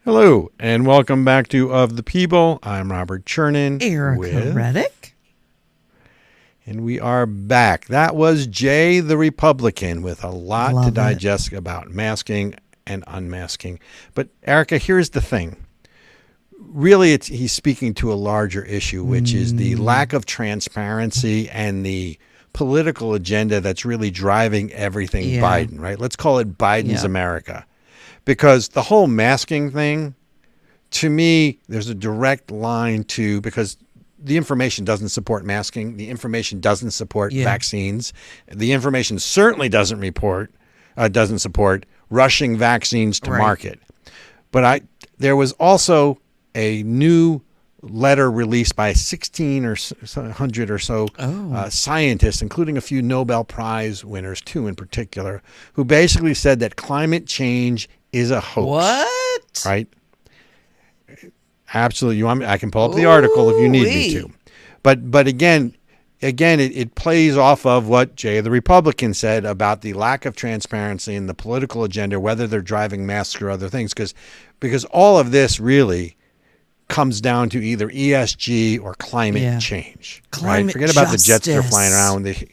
Hello, and welcome back to Of the People. I'm Robert Chernin. Ericka Redic. And we are back. That was Jay the Republican with a lot Love to it. digest about masking and unmasking. But Ericka, here's the thing. Really, he's speaking to a larger issue, which is the lack of transparency and the political agenda that's really driving everything Biden, right? Let's call it Biden's America. Because the whole masking thing, to me, there's a direct line to, because the information doesn't support masking. The information doesn't support vaccines. The information certainly doesn't support rushing vaccines to market. But there was also a new letter released by 1,600 or so scientists, including a few Nobel Prize winners, two in particular, who basically said that climate change is a hoax. What? Right? Absolutely. I can pull up the article if you need me to. But again, it plays off of what Jay the Republican said about the lack of transparency in the political agenda, whether they're driving masks or other things, because all of this really comes down to either ESG or climate change. Climate Forget about the jets that are flying around, the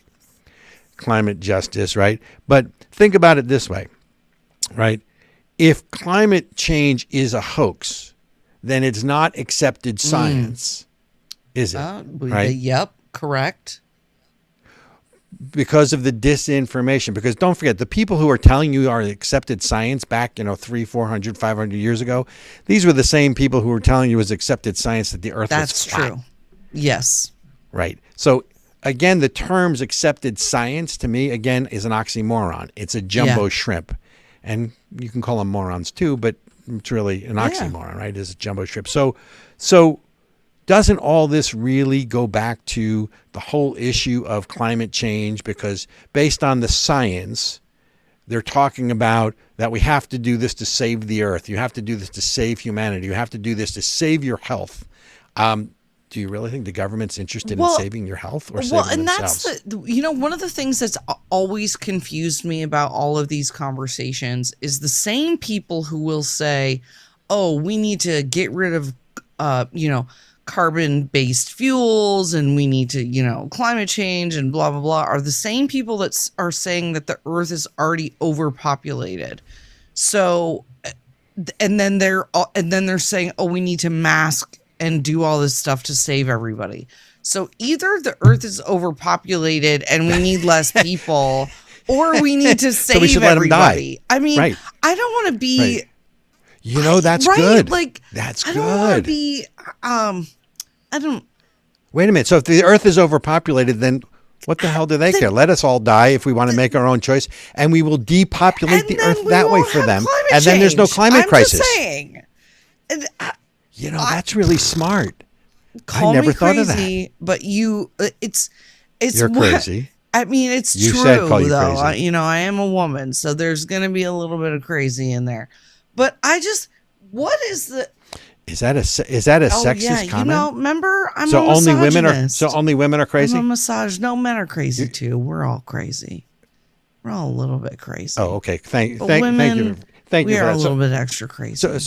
climate justice, right? But think about it this way, right? If climate change is a hoax, then it's not accepted science, is it? Right? Yep, correct. Because of the disinformation. Because don't forget, the people who are telling you are accepted science back, 300, 400, 500 years ago, these were the same people who were telling you was accepted science that the earth was flat. That's true. Yes. Right. So again, the terms accepted science to me, again, is an oxymoron. It's a jumbo shrimp. And you can call them morons too, but it's really an oxymoron, right? It's a jumbo shrimp. So doesn't all this really go back to the whole issue of climate change? Because based on the science, they're talking about that we have to do this to save the earth. You have to do this to save humanity. You have to do this to save your health. Do you really think the government's interested in saving your health or saving themselves? That's one of the things that's always confused me about all of these conversations is the same people who will say, oh, we need to get rid of, carbon-based fuels and we need to, climate change and blah, blah, blah, are the same people that are saying that the earth is already overpopulated. So, and then they're saying, oh, we need to mask and do all this stuff to save everybody. So either the earth is overpopulated and we need less people, or we need to save we should everybody. Let them die. I mean, I don't want to be... that's good. Like, that's good. I don't want to be... I don't... Wait a minute. So if the earth is overpopulated, then what the hell do they care? Let us all die if we want to make our own choice, and we will depopulate the earth that way for them. And then there's no climate crisis. I'm just saying. That's really smart. Call I never me thought crazy, of that. But it's You're crazy. I mean, it's you true said call you though. Crazy. I am a woman, so there's going to be a little bit of crazy in there. But what is the? Is that a sexist comment? Remember, I'm a misogynist. only women are crazy. I'm a misogynist. No, men are crazy too. We're all crazy. We're all a little bit crazy. Oh, okay. Thank you. We are a little bit extra crazy.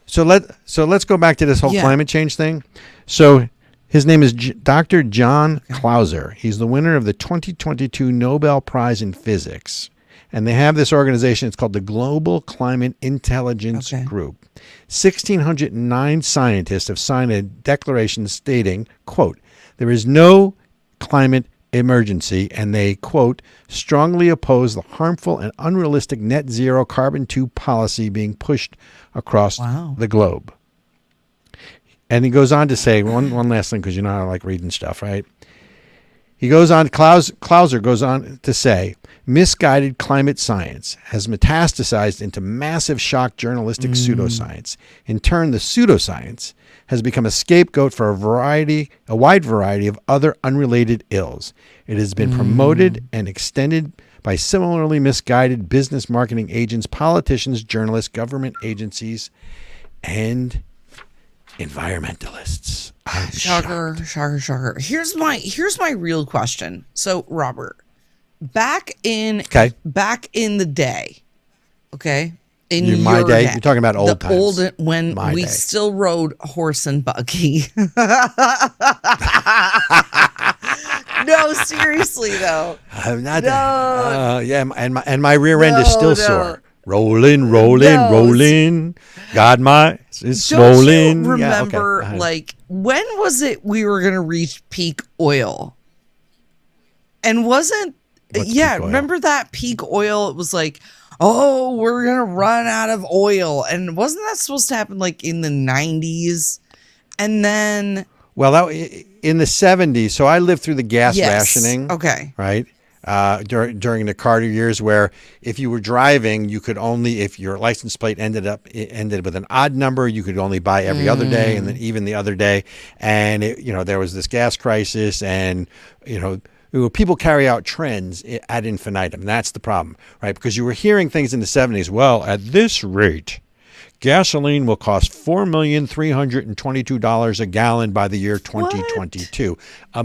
So let's go back to this whole climate change thing. So his name is Dr. John Clauser. He's the winner of the 2022 Nobel Prize in Physics. And they have this organization. It's called the Global Climate Intelligence Group. 1,609 scientists have signed a declaration stating, quote, there is no climate emergency, and they, quote, strongly oppose the harmful and unrealistic net zero carbon 2 policy being pushed across the globe. And he goes on to say, one last thing, because I like reading stuff, right? He goes on, Clauser goes on to say, misguided climate science has metastasized into massive shock journalistic pseudoscience. In turn, the pseudoscience has become a scapegoat for a wide variety of other unrelated ills. It has been promoted and extended by similarly misguided business marketing agents, politicians, journalists, government agencies, and environmentalists. Shocker. Here's my real question. So, Robert, back in the day, in my your day. day. You're talking about old times. When My we day. still rode horse and buggy. No, seriously though. I'm not. No. Yeah, and my rear end is still sore. Rolling. God, my is swollen. Don't you Yeah, remember, okay. like, when was it we were going to reach peak oil? And wasn't, What's yeah, peak oil? remember that peak oil? It was like, oh, we're going to run out of oil. And wasn't that supposed to happen, like, in the 90s? And then... Well, in the 70s, so I lived through the gas rationing. Okay. Right? During the Carter years, where if you were driving, you could only, if your license plate ended with an odd number, you could only buy every other day, and then even the other day. And there was this gas crisis, and people carry out trends ad infinitum. That's the problem, right? Because you were hearing things in the 70s. Well, at this rate, gasoline will cost $4,322 a gallon by the year 2022.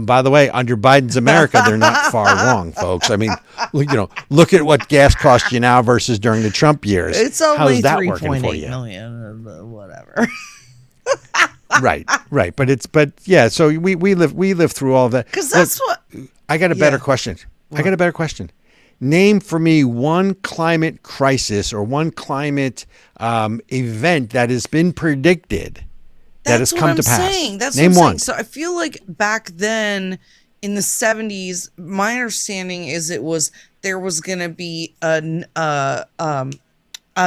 By the way, under Biden's America, they're not far wrong, folks. I mean, look at what gas costs you now versus during the Trump years. It's only How's that working for 3.8 you? million, whatever. Right. But yeah, so we live through all of that. Because that's what... I got a better question. Name for me one climate crisis or one climate event that has been predicted that has come to pass. That's Name what I'm one. saying. So I feel like back then in the 70s, my understanding is there was going to be a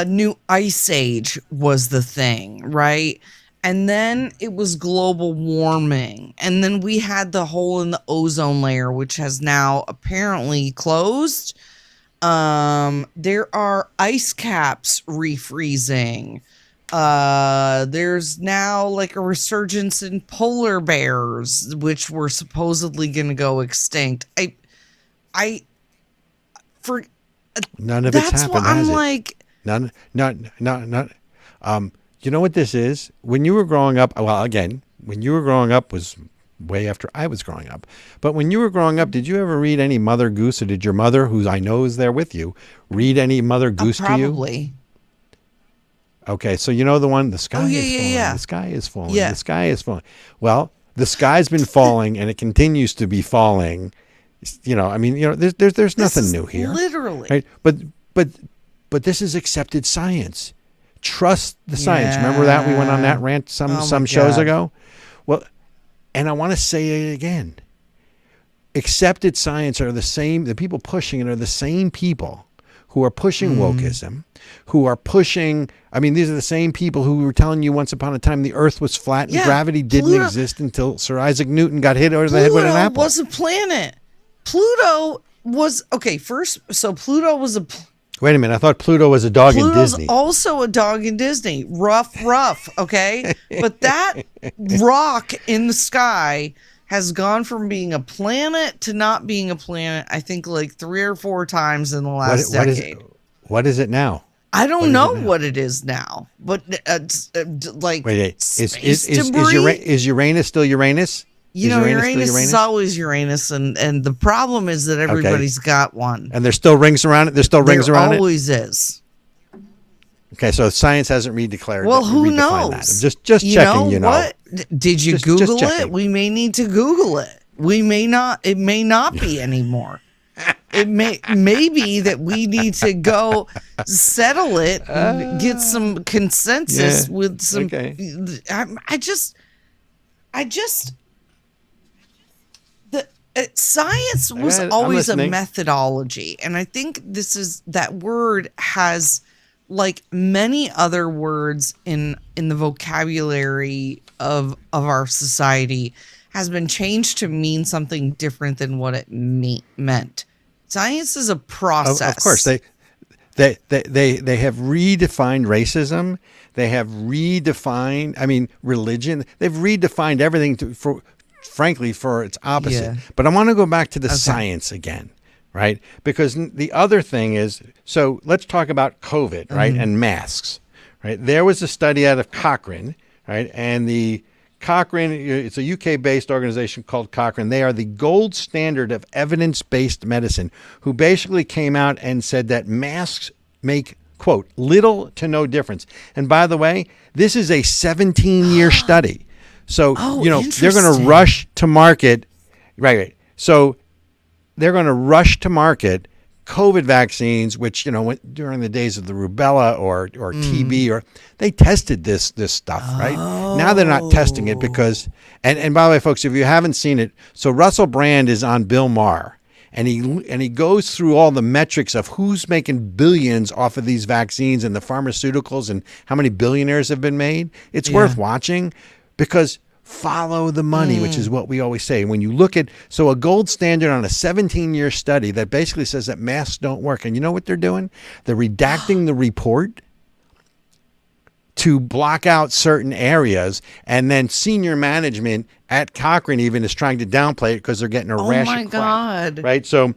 new ice age was the thing, right? And then it was global warming. And then we had the hole in the ozone layer, which has now apparently closed. There are ice caps refreezing. There's now like a resurgence in polar bears, which were supposedly going to go extinct. None of it's happened, what I'm has it? like. None. You know what this is? When you were growing up, when you were growing up was way after I was growing up. But when you were growing up, did you ever read any Mother Goose, or did your mother, who I know is there with you, read any Mother Goose to you? Probably. Okay, so you know the one, the sky is falling, yeah. the sky is falling, Yeah. the sky is falling. Well, the sky's been falling, and it continues to be falling. There's nothing new here. Literally. Right? But this is accepted science. Trust the science. Remember that? We went on that rant some shows ago. Well, and I want to say it again. Accepted science are the same, the people pushing it are the same people who are pushing wokeism, who are pushing, these are the same people who were telling you once upon a time the earth was flat and gravity didn't exist until Sir Isaac Newton got hit over the head with an apple. Pluto was a planet. Pluto was, Pluto was a... Wait a minute, I thought Pluto was a dog in Disney. Pluto's also a dog in Disney. Rough, okay? But that rock in the sky has gone from being a planet to not being a planet, I think, like 3 or 4 times in the last decade. What is it now? I don't know what it is now, but like is Uranus still Uranus? Uranus is always Uranus, and the problem is that everybody's got one. And there's still rings around it? There always is. Okay, so science hasn't redeclared. Well, who knows? That. I'm just checking. What? Did you Google it? We may need to Google it. We may not. It may not be anymore. It may be that we need to go settle it and get some consensus with some. Okay. Science was always a methodology, and I think that word has, like many other words in the vocabulary of our society, has been changed to mean something different than what it meant. Science is a process. Of course, they have redefined racism. They have redefined, religion. They've redefined everything frankly, for its opposite. Yeah. But I want to go back to the science again, right? Because the other thing is, so let's talk about COVID, right? And masks, right? There was a study out of Cochrane, right? And the Cochrane, it's a UK-based organization called Cochrane. They are the gold standard of evidence-based medicine, who basically came out and said that masks make, quote, little to no difference. And by the way, this is a 17-year study. So, they're going to rush to market. Right. So they're going to rush to market COVID vaccines, which, during the days of the rubella or TB, or they tested this stuff, right? Now they're not testing it because, and by the way, folks, if you haven't seen it, so Russell Brand is on Bill Maher, and he goes through all the metrics of who's making billions off of these vaccines and the pharmaceuticals and how many billionaires have been made. It's worth watching because follow the money, which is what we always say. When you look at, so a gold standard on a 17-year study that basically says that masks don't work. And you know what they're doing? They're redacting the report to block out certain areas. And then senior management at Cochrane even is trying to downplay it because they're getting a rash of crap. Oh, my God. Right? So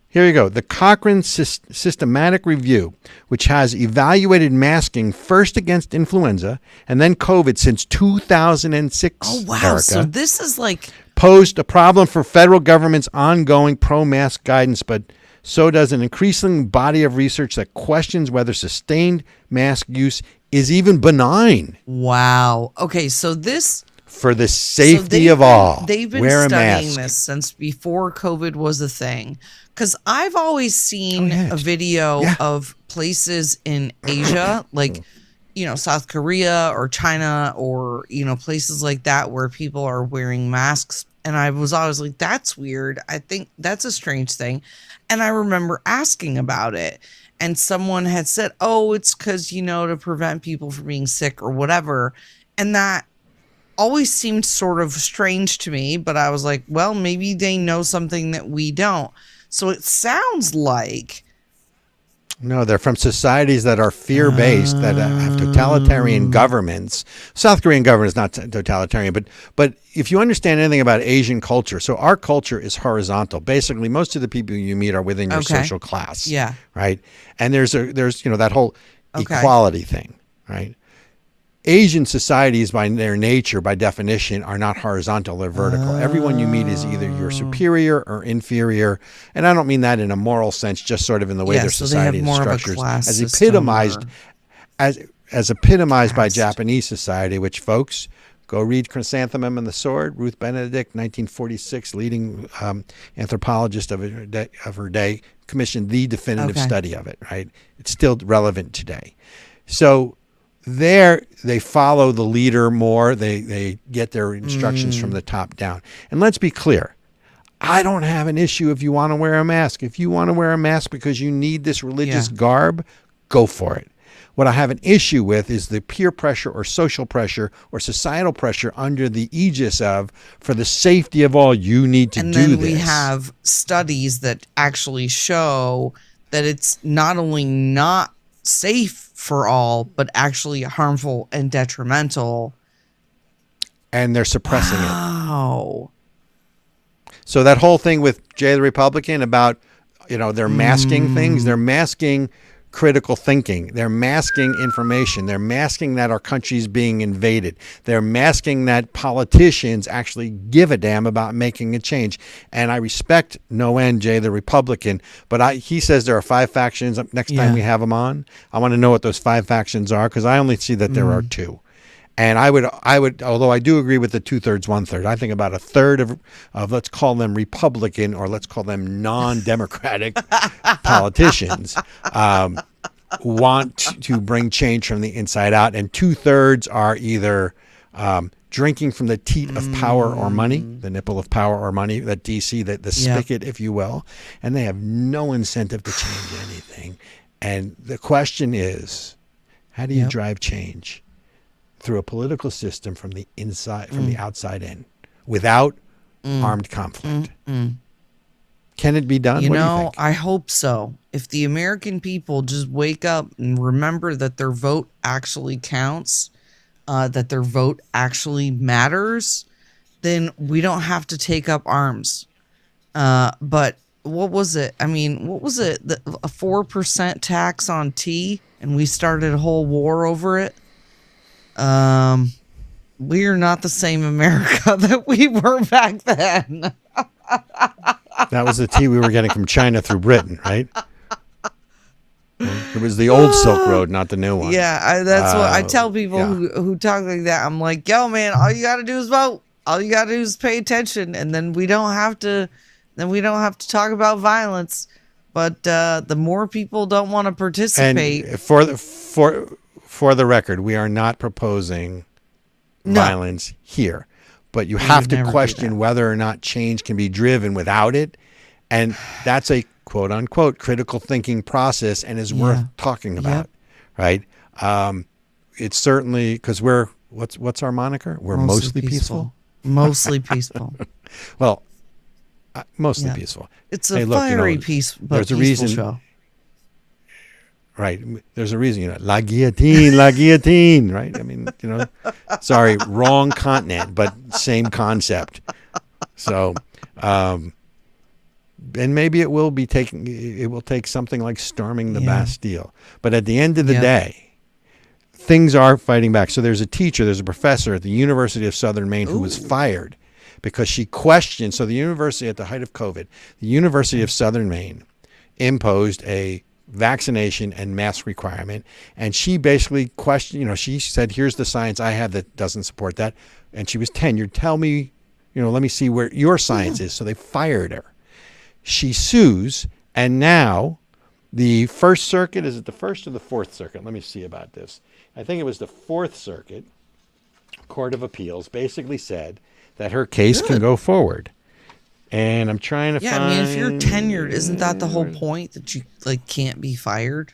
here you go. The Cochrane Systematic Review, which has evaluated masking first against influenza and then COVID since 2006. Oh, wow. Ericka, so this is like... posed a problem for federal government's ongoing pro-mask guidance, but so does an increasing body of research that questions whether sustained mask use is even benign. Wow. Okay, so this... for the safety of all, they've been studying this since before COVID was a thing. Because I've always seen a video of places in Asia, like, South Korea or China or, places like that where people are wearing masks. And I was always like, that's weird. I think that's a strange thing. And I remember asking about it. And someone had said, oh, it's because, to prevent people from being sick or whatever. And that always seemed sort of strange to me. But I was like, well, maybe they know something that we don't. So it sounds like... No, they're from societies that are fear-based, that have totalitarian governments. South Korean government is not totalitarian, but if you understand anything about Asian culture, so our culture is horizontal. Basically, most of the people you meet are within your social class. Yeah. Right? And there's that whole equality thing, right? Asian societies, by their nature, by definition, are not horizontal, they're vertical. Everyone you meet is either your superior or inferior. And I don't mean that in a moral sense, just sort of in the way their society is structured. As epitomized, as epitomized by Japanese society, which, folks, go read Chrysanthemum and the Sword. Ruth Benedict, 1946, leading anthropologist of her day, commissioned the definitive study of it, right? It's still relevant today. So... there, they follow the leader more. They get their instructions from the top down. And let's be clear. I don't have an issue if you want to wear a mask. If you want to wear a mask because you need this religious garb, go for it. What I have an issue with is the peer pressure or social pressure or societal pressure under the aegis of, for the safety of all, you need to do this. And then we have studies that actually show that it's not only not safe for all, but actually harmful and detrimental. And they're suppressing it. So that whole thing with Jay the Republican about, they're masking things. They're masking critical thinking. They're masking information. They're masking that our country's being invaded. They're masking that politicians actually give a damn about making a change. And I respect no end Jay the Republican, but he says there are 5 factions. Next time we have him on, I want to know what those 5 factions are, because I only see that there are 2. And I would, although I do agree with the 2/3, 1/3, I think about a third of let's call them Republican, or let's call them non-democratic politicians, want to bring change from the inside out. And 2/3 are either drinking from the teat of power or money, the nipple of power or money, that DC, the spigot, if you will, and they have no incentive to change anything. And the question is, how do you drive change? Through a political system from the inside, from the outside in, without armed conflict. Can it be done? What do you think? I hope so. If the American people just wake up and remember that their vote actually counts, that their vote actually matters, then we don't have to take up arms. But what was it? I mean, what was it? A 4% tax on tea, and we started a whole war over it. We are not the same America that we were back then. That was the tea we were getting from China through Britain, right? It was the old Silk Road, not the new one. Yeah, that's what I tell people who talk like that. I'm like, yo, man, all you got to do is vote. All you got to do is pay attention, and then we don't have to. Then we don't have to talk about violence. But the more people don't want to participate. And for the record, we are not proposing violence here, but you have to question whether or not change can be driven without it, and that's a quote unquote critical thinking process and is worth talking about, right? It's certainly because we're what's our moniker? We're mostly peaceful. Mostly peaceful. Well, mostly peaceful. It's a fiery peaceful show. Right. There's a reason, la guillotine, right? I mean, sorry, wrong continent, but same concept. So, and maybe it will take something like storming the Bastille. But at the end of the day, things are fighting back. So there's a professor at the University of Southern Maine who was fired because she questioned. So the university, at the height of COVID, the University of Southern Maine imposed a vaccination and mask requirement, and she basically questioned, she said, here's the science I have that doesn't support that, and she was tenured. Tell me, let me see where your science is. So they fired her. She sues, and now the First Circuit, is it the First or the Fourth Circuit? Let me see about this. I think it was the Fourth Circuit Court of Appeals basically said that her case can go forward. And I'm trying to find... Yeah, I mean, if you're tenured, isn't that the whole point, that you can't be fired?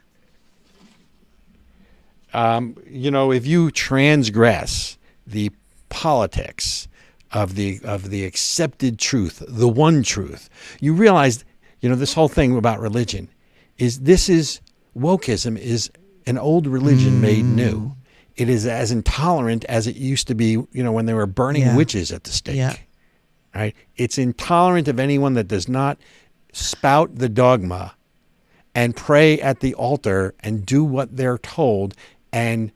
If you transgress the politics of the accepted truth, the one truth, you realize, this whole thing about religion is wokeism is an old religion made new. It is as intolerant as it used to be, when they were burning witches at the stake. Yeah. Right? It's intolerant of anyone that does not spout the dogma and pray at the altar and do what they're told and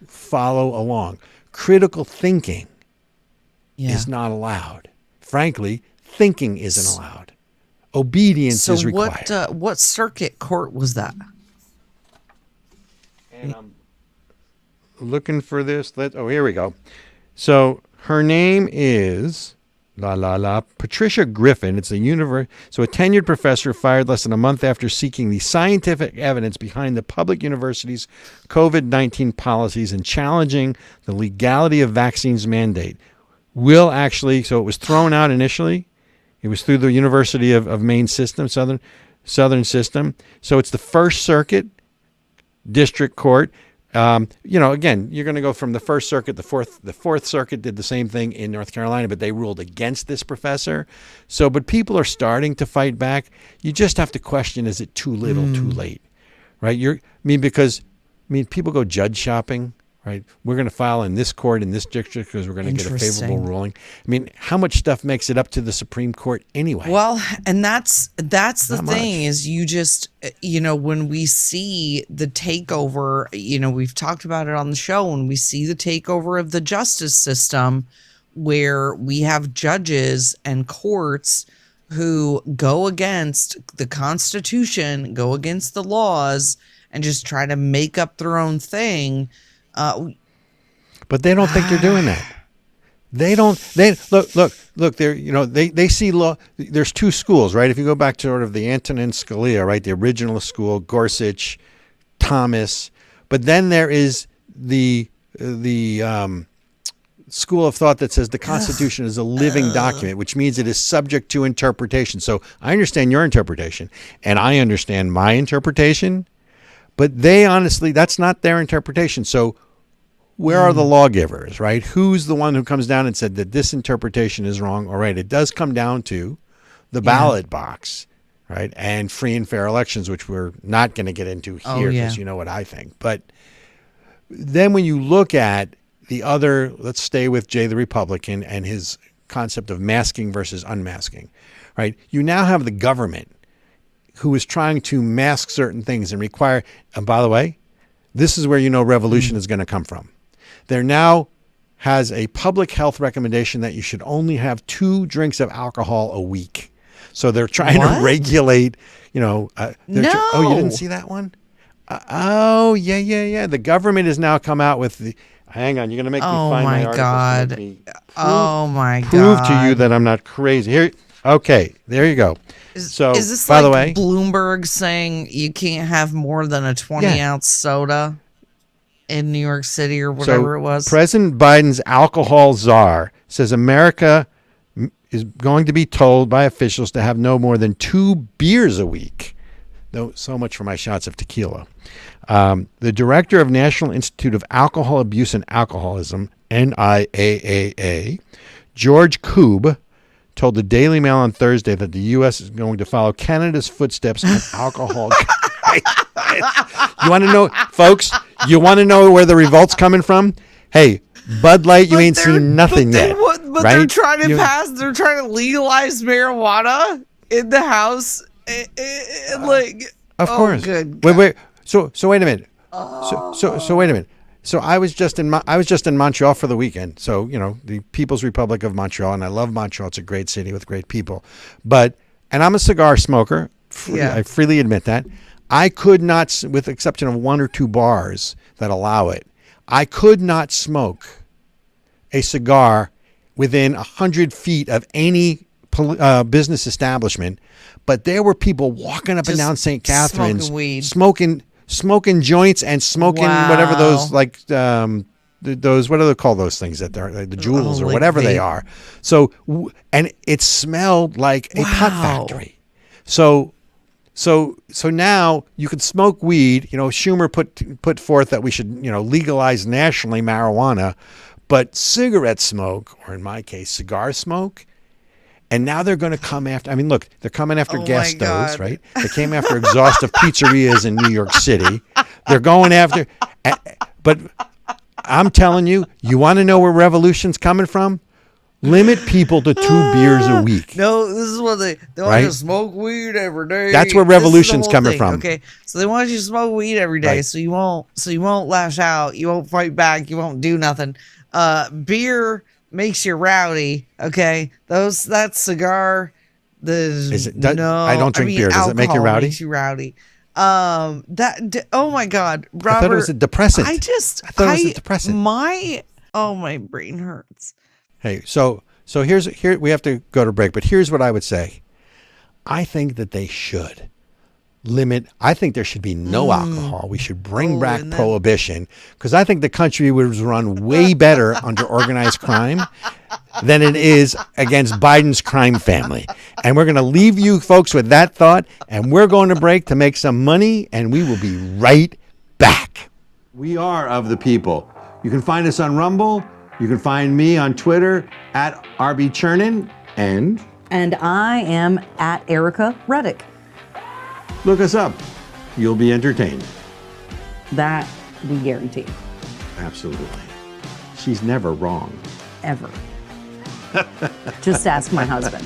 follow along. Critical thinking is not allowed. Frankly, thinking isn't allowed. Obedience is required. So what circuit court was that? And I'm looking for this. Here we go. So her name is... Patricia Griffin. It's a tenured professor fired less than a month after seeking the scientific evidence behind the public university's COVID-19 policies and challenging the legality of vaccines mandate. So it was thrown out initially. It was through the University of Maine system, Southern system. So it's the First Circuit District Court. Again, you're going to go from the First Circuit, the Fourth Circuit did the same thing in North Carolina, but they ruled against this professor. So, but people are starting to fight back. You just have to question, is it too little, too late? Right? Because people go judge shopping, right? We're going to file in this court, in this district, because we're going to get a favorable ruling. How much stuff makes it up to the Supreme Court anyway? Well, and that's the thing is you just, when we see the takeover, we've talked about it on the show, when we see the takeover of the justice system, where we have judges and courts who go against the Constitution, go against the laws, and just try to make up their own thing. But they don't think they're doing that. They don't. They look. They're they see law. There's two schools, right? If you go back to sort of the Antonin Scalia, right, the originalist school, Gorsuch, Thomas, but then there is the school of thought that says the Constitution is a living document, which means it is subject to interpretation. So I understand your interpretation, and I understand my interpretation, but they honestly, that's not their interpretation. So where are the lawgivers, right? Who's the one who comes down and said that this interpretation is wrong? All right, it does come down to the ballot box, right? And free and fair elections, which we're not going to get into here because you know what I think. But then when you look at the other, let's stay with Jay the Republican and his concept of masking versus unmasking, right? You now have the government who is trying to mask certain things and require, and by the way, this is where revolution is going to come from. There now has a public health recommendation that you should only have 2 drinks of alcohol a week. So they're trying to regulate, No. Oh, you didn't see that one? Oh, yeah. The government has now come out with the. Hang on, you're going to make me find my article. God. Oh my God. Prove to you that I'm not crazy. Here, okay, there you go. Is this by like the way, Bloomberg saying you can't have more than a 20-ounce soda in New York City or whatever it was? President Biden's alcohol czar says America is going to be told by officials to have no more than 2 beers a week. Though, so much for my shots of tequila. The director of National Institute of Alcohol Abuse and Alcoholism, NIAAA, George Koob, told the Daily Mail on Thursday that the U.S. is going to follow Canada's footsteps on alcohol. You want to know, folks, you want to know where the revolt's coming from? Hey, Bud Light, you ain't seen nothing yet. But right? they're trying to legalize marijuana in the House. Of course. Good. Wait. So wait a minute. So wait a minute. So I was just in Montreal for the weekend. So, the People's Republic of Montreal, and I love Montreal. It's a great city with great people. And I'm a cigar smoker. I freely admit that. I could not, with the exception of 1 or 2 bars that allow it, I could not smoke a cigar within 100 feet of any business establishment. But there were people walking up and down St. Catharines, smoking joints and smoking whatever those those, what do they call those things that they're like the jewels or whatever they are. So, and it smelled like a pot factory. So now you can smoke weed. Schumer put forth that we should legalize nationally marijuana, but cigarette smoke, or in my case, cigar smoke. And now they're going to come after. I mean, look, they're coming after gas stoves, right? They came after exhaustive pizzerias in New York City. They're going after. But I'm telling you, you want to know where revolution's coming from? Limit people to 2 beers a week. No, this is what they want you to smoke weed every day. That's where revolution's coming from. Okay, so they want you to smoke weed every day, so you won't lash out, you won't fight back, you won't do nothing. Beer makes you rowdy. Okay, that cigar. I don't drink beer. Does it make you rowdy? Makes you rowdy. Oh my God, Robert! I thought it was a depressant. I thought it was a depressant. My brain hurts. Hey, so here we have to go to break, but here's what I would say. I think that they should limit. I think there should be no alcohol. We should bring back prohibition, because I think the country would run way better under organized crime than it is against Biden's crime family. And we're going to leave you folks with that thought, and we're going to break to make some money, and we will be right back. We are Of the People. You can find us on Rumble. You can find me on Twitter at RB Chernin, and I am at Ericka Redic. Look us up. You'll be entertained. That we guarantee. Absolutely. She's never wrong. Ever. Just ask my husband.